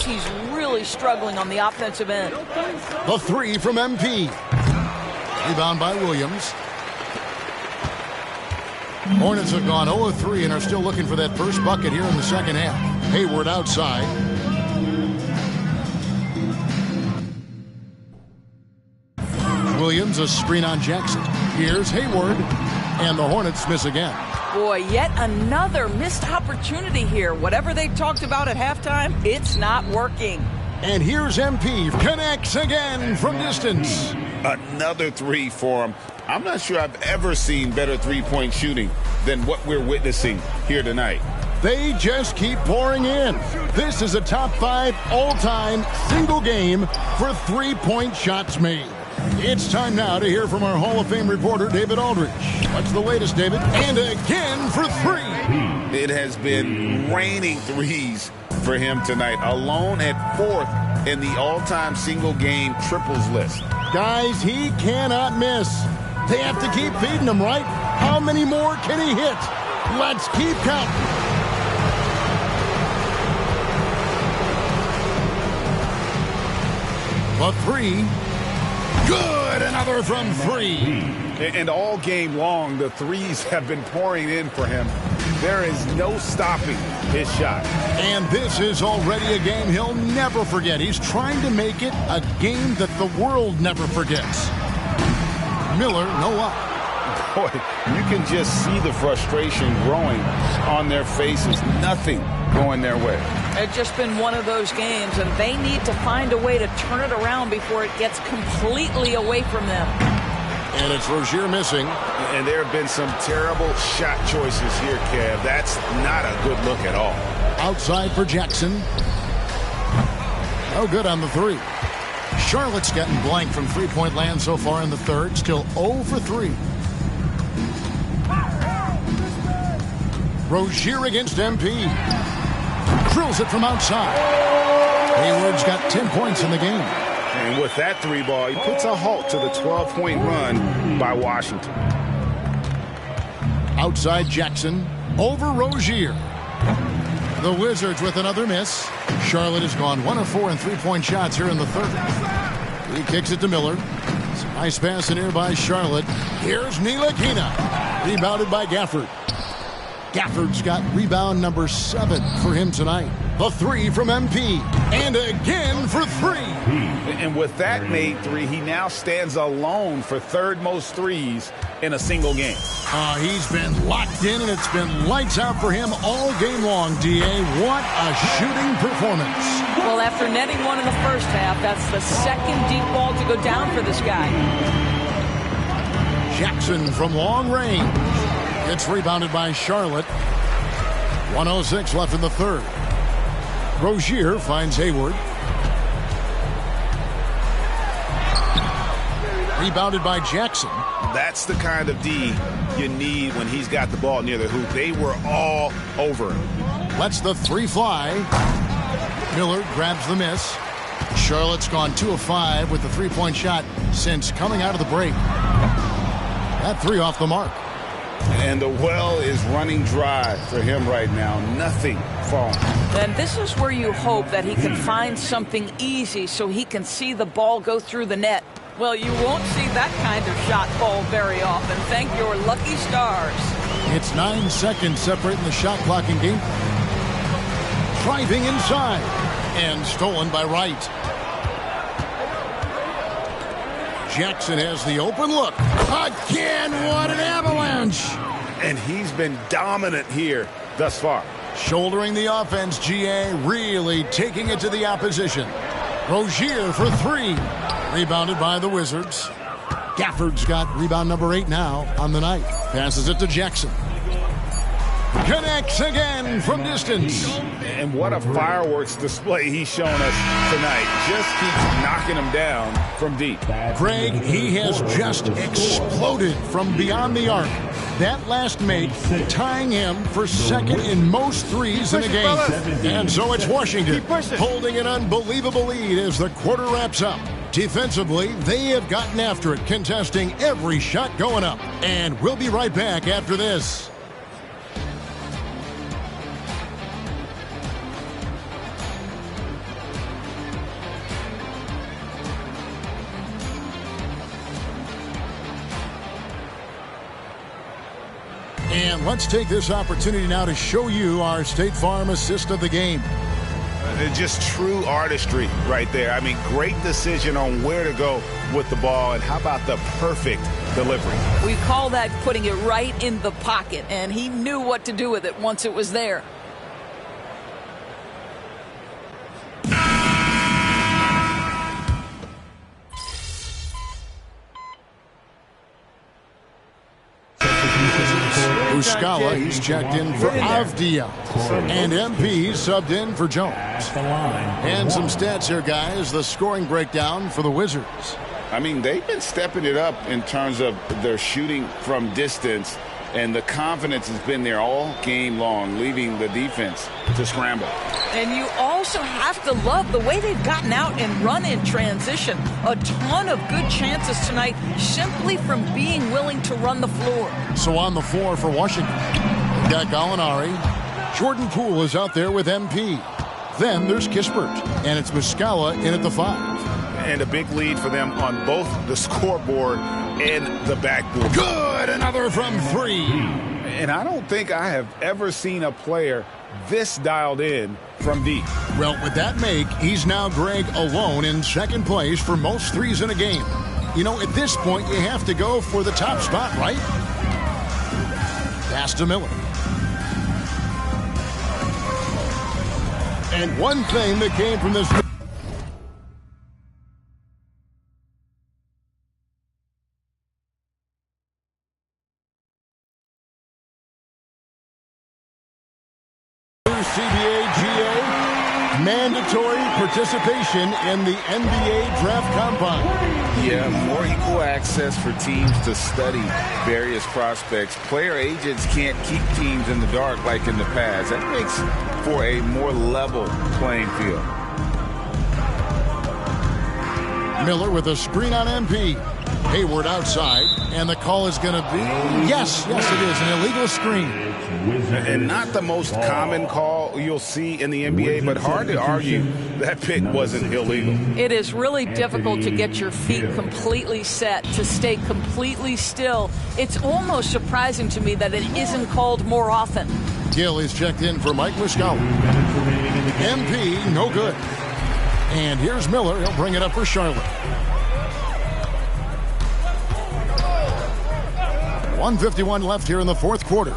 much he's really struggling on the offensive end. The three from MP. Rebound by Williams. Hornets have gone 0-3 and are still looking for that first bucket here in the second half. Hayward outside. Williams, a screen on Jackson. Here's Hayward, and the Hornets miss again. Boy, yet another missed opportunity here. Whatever they talked about at halftime, it's not working. And here's MP, connects again from distance. Another three for him. I'm not sure I've ever seen better three-point shooting than what we're witnessing here tonight. They just keep pouring in. This is a top 5 all-time single game for three-point shots made. It's time now to hear from our Hall of Fame reporter, David Aldridge. What's the latest, David? And again for three. It has been raining threes for him tonight, alone at 4th in the all-time single-game triples list. Guys, he cannot miss. They have to keep feeding him, right? How many more can he hit? Let's keep counting. The three. Good! Another from three. And all game long, the threes have been pouring in for him. There is no stopping his shot. And this is already a game he'll never forget. He's trying to make it a game that the world never forgets. Miller, no up. Boy, you can just see the frustration growing on their faces. Nothing going their way. It's just been one of those games, and they need to find a way to turn it around before it gets completely away from them. And it's Rozier missing. And there have been some terrible shot choices here, Kev. That's not a good look at all. Outside for Jackson. No good on the three. Charlotte's gotten blank from three-point land so far in the third. Still 0 for 3. Rozier against MP. Drills it from outside. Hayward's got 10 points in the game. And with that three ball, he puts a halt to the 12-point run by Washington. Outside Jackson. Over Rozier. The Wizards with another miss. Charlotte has gone 1 of 4 in three-point shots here in the third. He kicks it to Miller. It's a nice pass in here by Charlotte. Here's Ntilikina. Rebounded by Gafford. Gafford's got rebound number 7 for him tonight. The three from MP. And again for 3. And with that made three, he now stands alone for third most threes in a single game. He's been locked in, and it's been lights out for him all game long, D.A. What a shooting performance. Well, after netting one in the first half, that's the second deep ball to go down for this guy. Jackson from long range. Gets rebounded by Charlotte. 1:06 left in the third. Rozier finds Hayward. Rebounded by Jackson. That's the kind of D you need when he's got the ball near the hoop. They were all over him. Lets the three fly. Miller grabs the miss. Charlotte's gone 2 of 5 with the three-point shot since coming out of the break. That three off the mark. And the well is running dry for him right now. Nothing falling. And this is where you hope that he can find something easy so he can see the ball go through the net. Well, you won't see that kind of shot fall very often. Thank your lucky stars. It's 9 seconds separating the shot clock in game. Driving inside. And stolen by Wright. Jackson has the open look. Again, what an avalanche. And he's been dominant here thus far. Shouldering the offense, GA really taking it to the opposition. Rozier for 3. Rebounded by the Wizards. Gafford's got rebound number 8 now on the night. Passes it to Jackson. Connects again from distance. And what a fireworks display he's shown us tonight. Just keeps knocking him down from deep. Greg, he has just exploded from beyond the arc. That last make tying him for second in most threes in the game. And so it's Washington holding an unbelievable lead as the quarter wraps up. Defensively, they have gotten after it, contesting every shot going up. And we'll be right back after this. And let's take this opportunity now to show you our State Farm assist of the game. Just true artistry right there. I mean, great decision on where to go with the ball, and how about the perfect delivery? We call that putting it right in the pocket, and he knew what to do with it once it was there. Muscala, he's checked in for Avdia. And MP subbed in for Jones. And some stats here, guys. The scoring breakdown for the Wizards. I mean, they've been stepping it up in terms of their shooting from distance, and the confidence has been there all game long, leaving the defense to scramble. And you also have to love the way they've gotten out and run in transition. A ton of good chances tonight simply from being willing to run the floor. So on the floor for Washington, we've got Gallinari. Jordan Poole is out there with MP. Then there's Kispert, and it's Muscala in at the 5. And a big lead for them on both the scoreboard and the backboard. Good! Another from 3. And I don't think I have ever seen a player this dialed in from deep. Well, with that make, he's now, Greg, alone in second place for most threes in a game. You know, at this point, you have to go for the top spot, right? Pass to Miller. And one thing that came from this... mandatory participation in the NBA Draft Combine. Yeah, more equal access for teams to study various prospects. Player agents can't keep teams in the dark like in the past. That makes for a more level playing field. Miller with a screen on MP. Hayward outside, and the call is going to be, yes, it is, an illegal screen. And not the most common call you'll see in the NBA, but hard to argue that pick wasn't illegal. It is really difficult to get your feet completely set, to stay completely still. It's almost surprising to me that it isn't called more often. Gill is checked in for Mike Muscala. MP, no good. And here's Miller. He'll bring it up for Charlotte. 1:51 left here in the fourth quarter.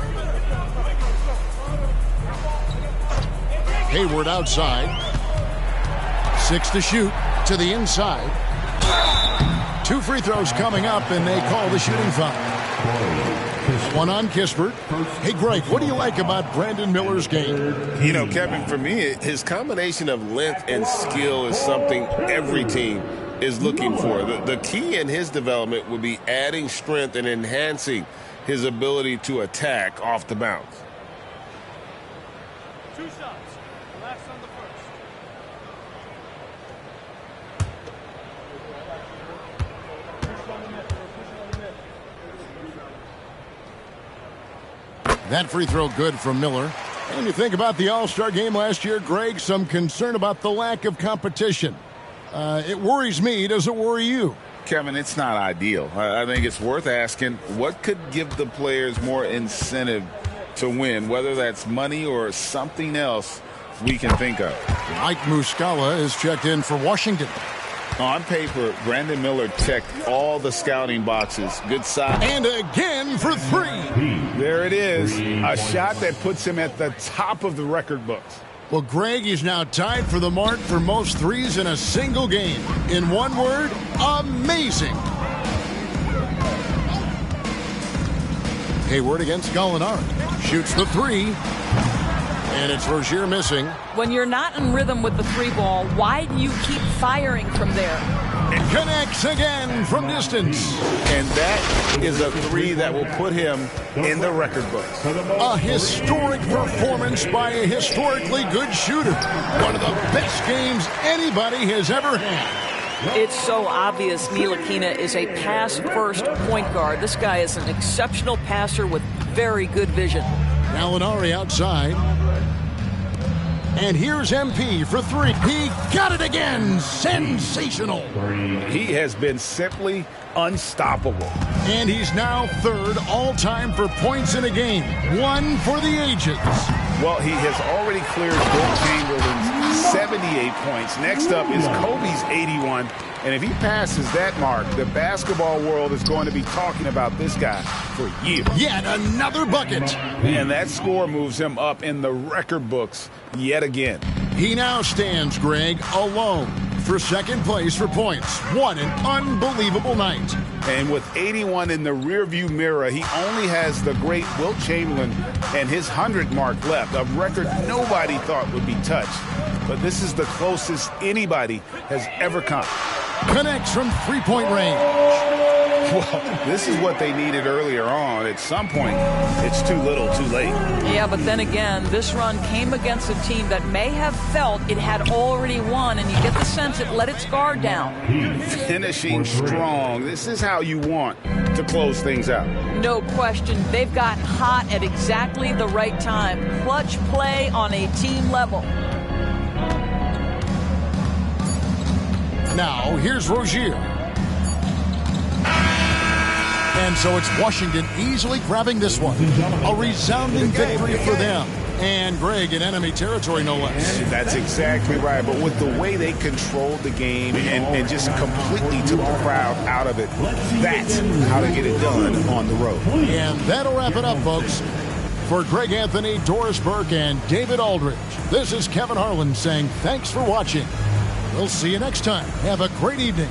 Hayward outside. 6 to shoot to the inside. 2 free throws coming up, and they call the shooting foul. One on Kispert. Hey, Greg, what do you like about Brandon Miller's game? You know, Kevin, for me, his combination of length and skill is something every team is looking for. The key in his development would be adding strength and enhancing his ability to attack off the bounce. 2 shots. Last on the first. That free throw good from Miller. And you think about the All-Star game last year, Greg, some concern about the lack of competition. It worries me. Does it worry you? Kevin, it's not ideal. I think it's worth asking what could give the players more incentive to win, whether that's money or something else we can think of. Mike Muscala is checked in for Washington. On paper, Brandon Miller checked all the scouting boxes. Good size. And again for 3. There it is. A shot that puts him at the top of the record books. Well, Greg is now tied for the mark for most threes in a single game. In one word, amazing. Hayward against Gallinari. Shoots the 3. And it's Rozier missing. When you're not in rhythm with the 3 ball, why do you keep firing from there? It connects again from distance. And that is a 3 that will put him in the record books. A historic performance by a historically good shooter. One of the best games anybody has ever had. It's so obvious Ntilikina is a pass-first point guard. This guy is an exceptional passer with very good vision. Gallinari outside. And here's MP for three. He got it again. Sensational. He has been simply unstoppable. And he's now third all-time for points in a game. One for the ages. Well, he has already cleared Wilt Chamberlain's 78 points. Next up is Kobe's 81. And if he passes that mark, the basketball world is going to be talking about this guy for years. Yet another bucket. And that score moves him up in the record books yet again. He now stands, Greg, alone for second place for points. What an unbelievable night. And with 81 in the rearview mirror, he only has the great Wilt Chamberlain and his 100 mark left, a record nobody thought would be touched. But this is the closest anybody has ever come. Connects from three-point range. Well, this is what they needed earlier on. At some point, it's too little, too late. Yeah, but then again, this run came against a team that may have felt it had already won, and you get the sense it let its guard down. Finishing strong. This is how you want to close things out. No question. They've got hot at exactly the right time. Clutch play on a team level. Now, here's Rozier. And so it's Washington easily grabbing this one. A resounding victory for them. And Greg in enemy territory, no less. That's exactly right. But with the way they controlled the game and just completely took the crowd out of it, that's how to get it done on the road. And that'll wrap it up, folks. For Greg Anthony, Doris Burke, and David Aldridge, this is Kevin Harlan saying thanks for watching. We'll see you next time. Have a great evening.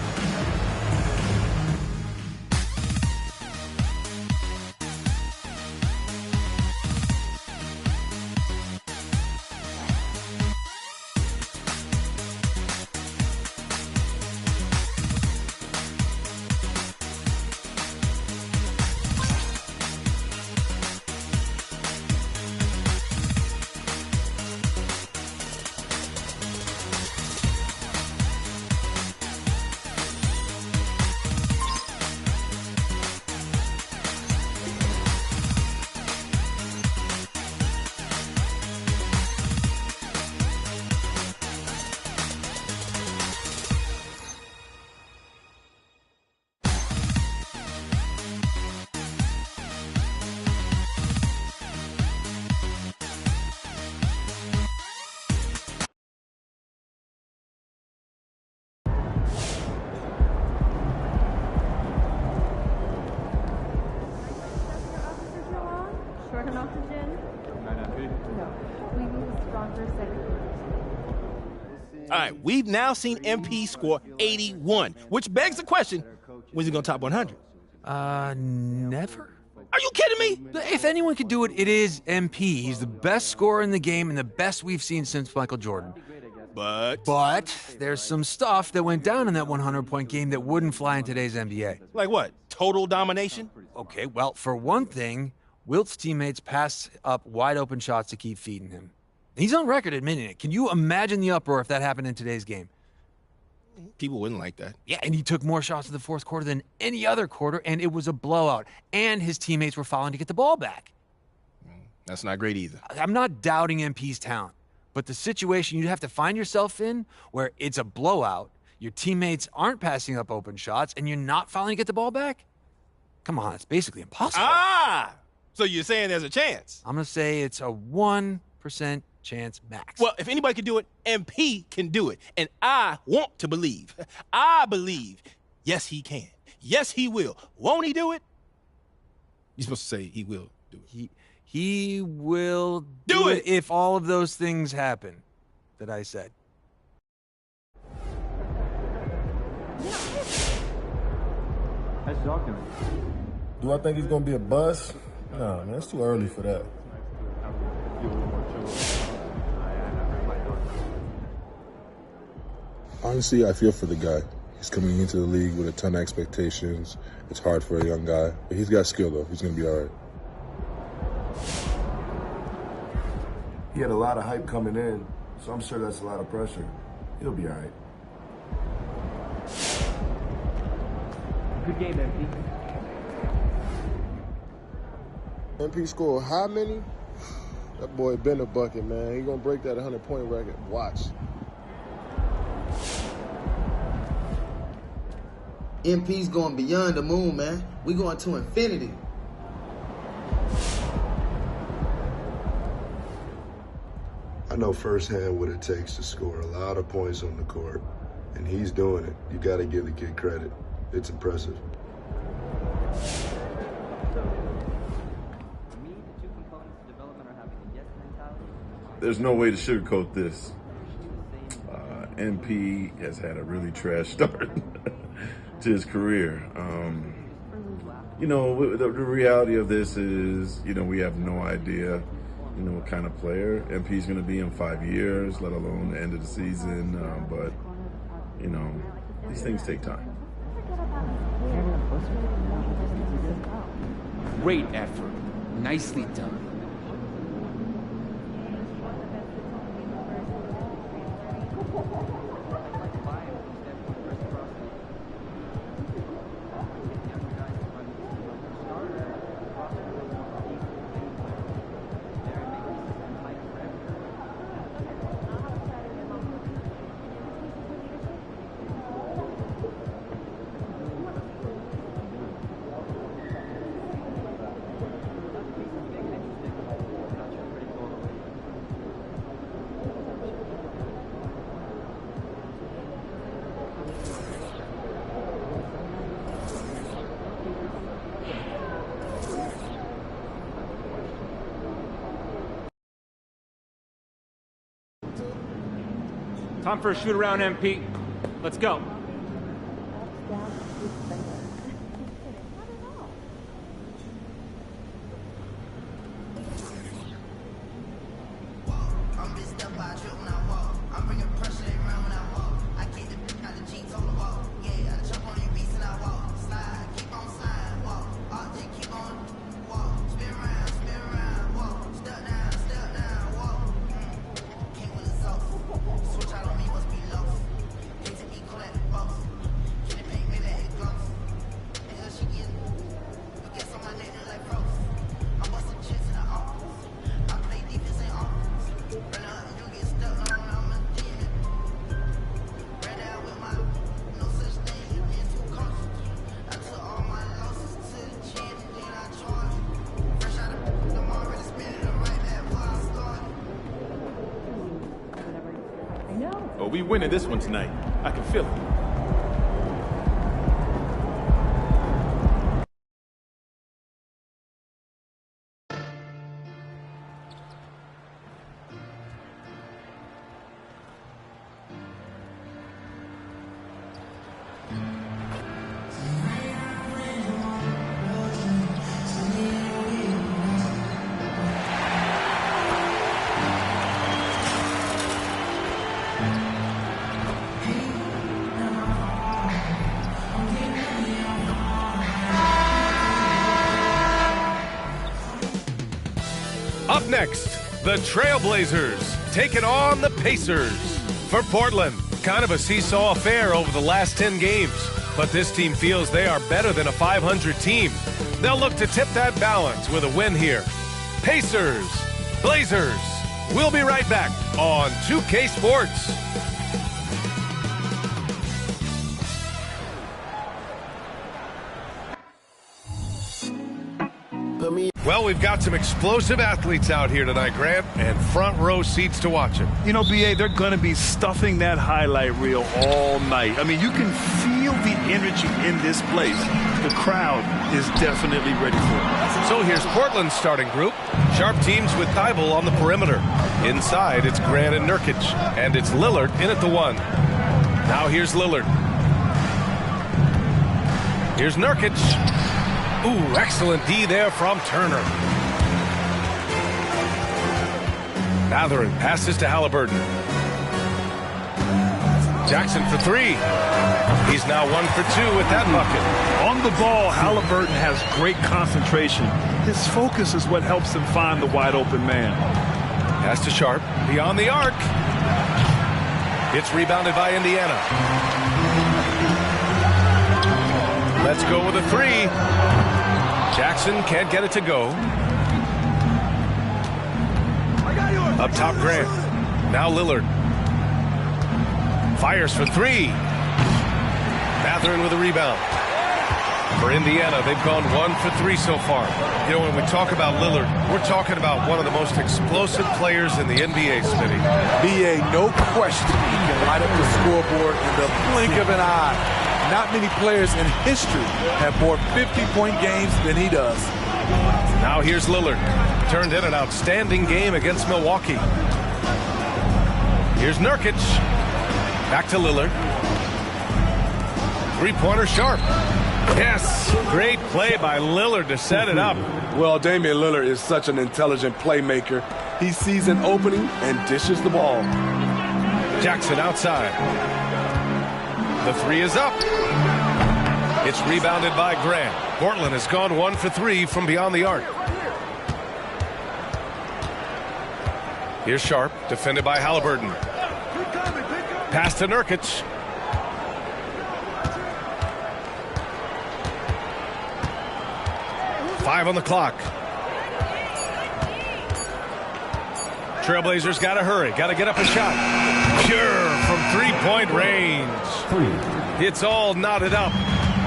All right, we've now seen MP score 81, which begs the question, when's he going to top 100? Never. Are you kidding me? If anyone could do it, it is MP. He's the best scorer in the game and the best we've seen since Michael Jordan. But there's some stuff that went down in that 100-point game that wouldn't fly in today's NBA. Like what? Total domination? Okay, well, for one thing, Wilt's teammates passed up wide-open shots to keep feeding him. He's on record admitting it. Can you imagine the uproar if that happened in today's game? People wouldn't like that. Yeah, and he took more shots in the fourth quarter than any other quarter, and it was a blowout. And his teammates were fouling to get the ball back. That's not great either. I'm not doubting MP's talent, but the situation you'd have to find yourself in where it's a blowout, your teammates aren't passing up open shots, and you're not fouling to get the ball back? Come on, it's basically impossible. So you're saying there's a chance? I'm going to say it's a 1% chance max. Well, if anybody can do it, MP can do it. And I want to believe. I believe, yes, he can. Yes, he will. Won't he do it? You're supposed to say he will do it. He will do it if all of those things happen that I said. How's your dog doing? Do I think he's going to be a bust? No, man, it's too early for that. Honestly, I feel for the guy. He's coming into the league with a ton of expectations. It's hard for a young guy, but he's got skill, though. He's going to be all right. He had a lot of hype coming in, so I'm sure that's a lot of pressure. He'll be all right. Good game, MP. MP scored how many? That boy been a bucket, man. He gonna break that 100-point record. Watch. MP's going beyond the moon, man. We going to infinity. I know firsthand what it takes to score a lot of points on the court, and he's doing it. You got to give the kid credit. It's impressive. There's no way to sugarcoat this. MP has had a really trash start to his career. You know, the reality of this is, you know, we have no idea, you know, what kind of player MP's going to be in 5 years, let alone the end of the season. But, you know, these things take time. Great effort. Nicely done. Time for a shoot around, MP. Let's go. Oh, we winning this one tonight. I can feel it. Up next, the Trailblazers taking on the Pacers. For Portland, kind of a seesaw affair over the last 10 games. But this team feels they are better than a 500 team. They'll look to tip that balance with a win here. Pacers, Blazers. We'll be right back on 2K Sports. Well, we've got some explosive athletes out here tonight, Grant, and front row seats to watch it. You know, B.A., they're going to be stuffing that highlight reel all night. I mean, you can feel the energy in this place. The crowd is definitely ready for it. So here's Portland's starting group. Sharp teams with Thibault on the perimeter. Inside, it's Grant and Nurkic, and it's Lillard in at the 1. Now here's Lillard. Here's Nurkic. Ooh, excellent D there from Turner. Mathurin passes to Halliburton. Jackson for 3. He's now 1 for 2 with that bucket. On the ball, Halliburton has great concentration. His focus is what helps him find the wide open man. Pass to Sharp, beyond the arc. It's rebounded by Indiana. Let's go with a 3. Jackson can't get it to go. Up top, Grant. Now Lillard. Fires for three. Mathurin with a rebound. For Indiana, they've gone 1 for 3 so far. You know, when we talk about Lillard, we're talking about one of the most explosive players in the NBA, Smitty. BA, no question, he can light up the scoreboard in the blink of an eye. Not many players in history have more 50-point games than he does. Now here's Lillard. Turned in an outstanding game against Milwaukee. Here's Nurkic. Back to Lillard. Three-pointer Sharp. Yes, great play by Lillard to set it up. Well, Damian Lillard is such an intelligent playmaker. He sees an opening and dishes the ball. Jackson outside. The three is up. It's rebounded by Grant. Portland has gone 1 for 3 from beyond the arc. Here's Sharp, defended by Halliburton. Pass to Nurkic. Five on the clock. Trailblazers got to hurry. Got to get up a shot. Pure from three-point range. It's all knotted up.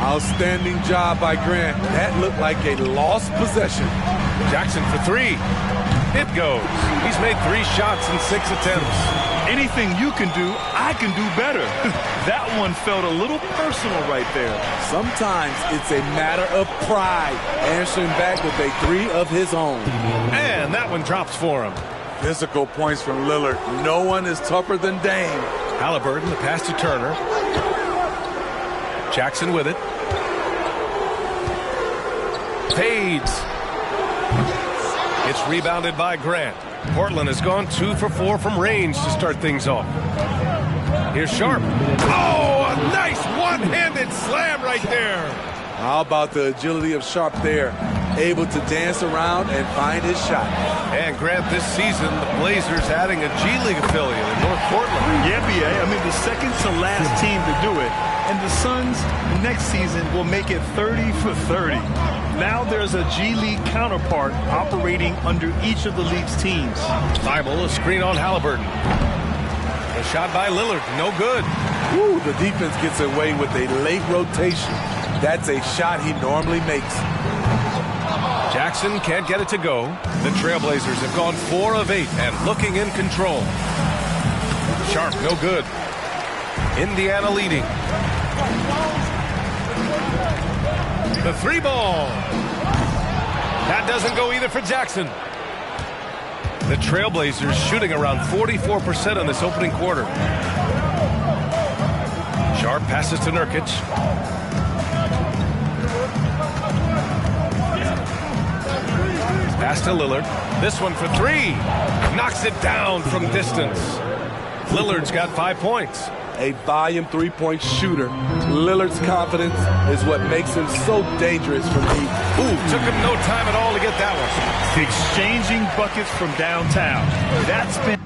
Outstanding job by Grant. That looked like a lost possession. Jackson for three. It goes. He's made 3 shots in 6 attempts. Anything you can do, I can do better. That one felt a little personal right there. Sometimes it's a matter of pride, answering back with a 3 of his own. And that one drops for him. Physical points from Lillard. No one is tougher than Dame. Halliburton, the pass to Turner. Jackson with it. Fades. It's rebounded by Grant. Portland has gone 2 for 4 from range to start things off. Here's Sharp. Oh, a nice one-handed slam right there. How about the agility of Sharp there? Able to dance around and find his shot. And Grant, this season, the Blazers adding a G League affiliate in North Portland. Yeah, BA. I mean, the second to last team to do it. And the Suns next season will make it 30 for 30. Now there's a G League counterpart operating under each of the league's teams. Thibault, a screen on Halliburton. A shot by Lillard, no good. Ooh, the defense gets away with a late rotation. That's a shot he normally makes. Jackson can't get it to go. The Trailblazers have gone 4 of 8 and looking in control. Sharp, no good. Indiana leading. The 3 ball. That doesn't go either for Jackson. The Trailblazers shooting around 44% in this opening quarter. Sharp passes to Nurkic. Pass to Lillard. This one for 3. Knocks it down from distance. Lillard's got 5 points. A volume 3-point shooter. Lillard's confidence is what makes him so dangerous from deep. Ooh, took him no time at all to get that one. Exchanging buckets from downtown. That's been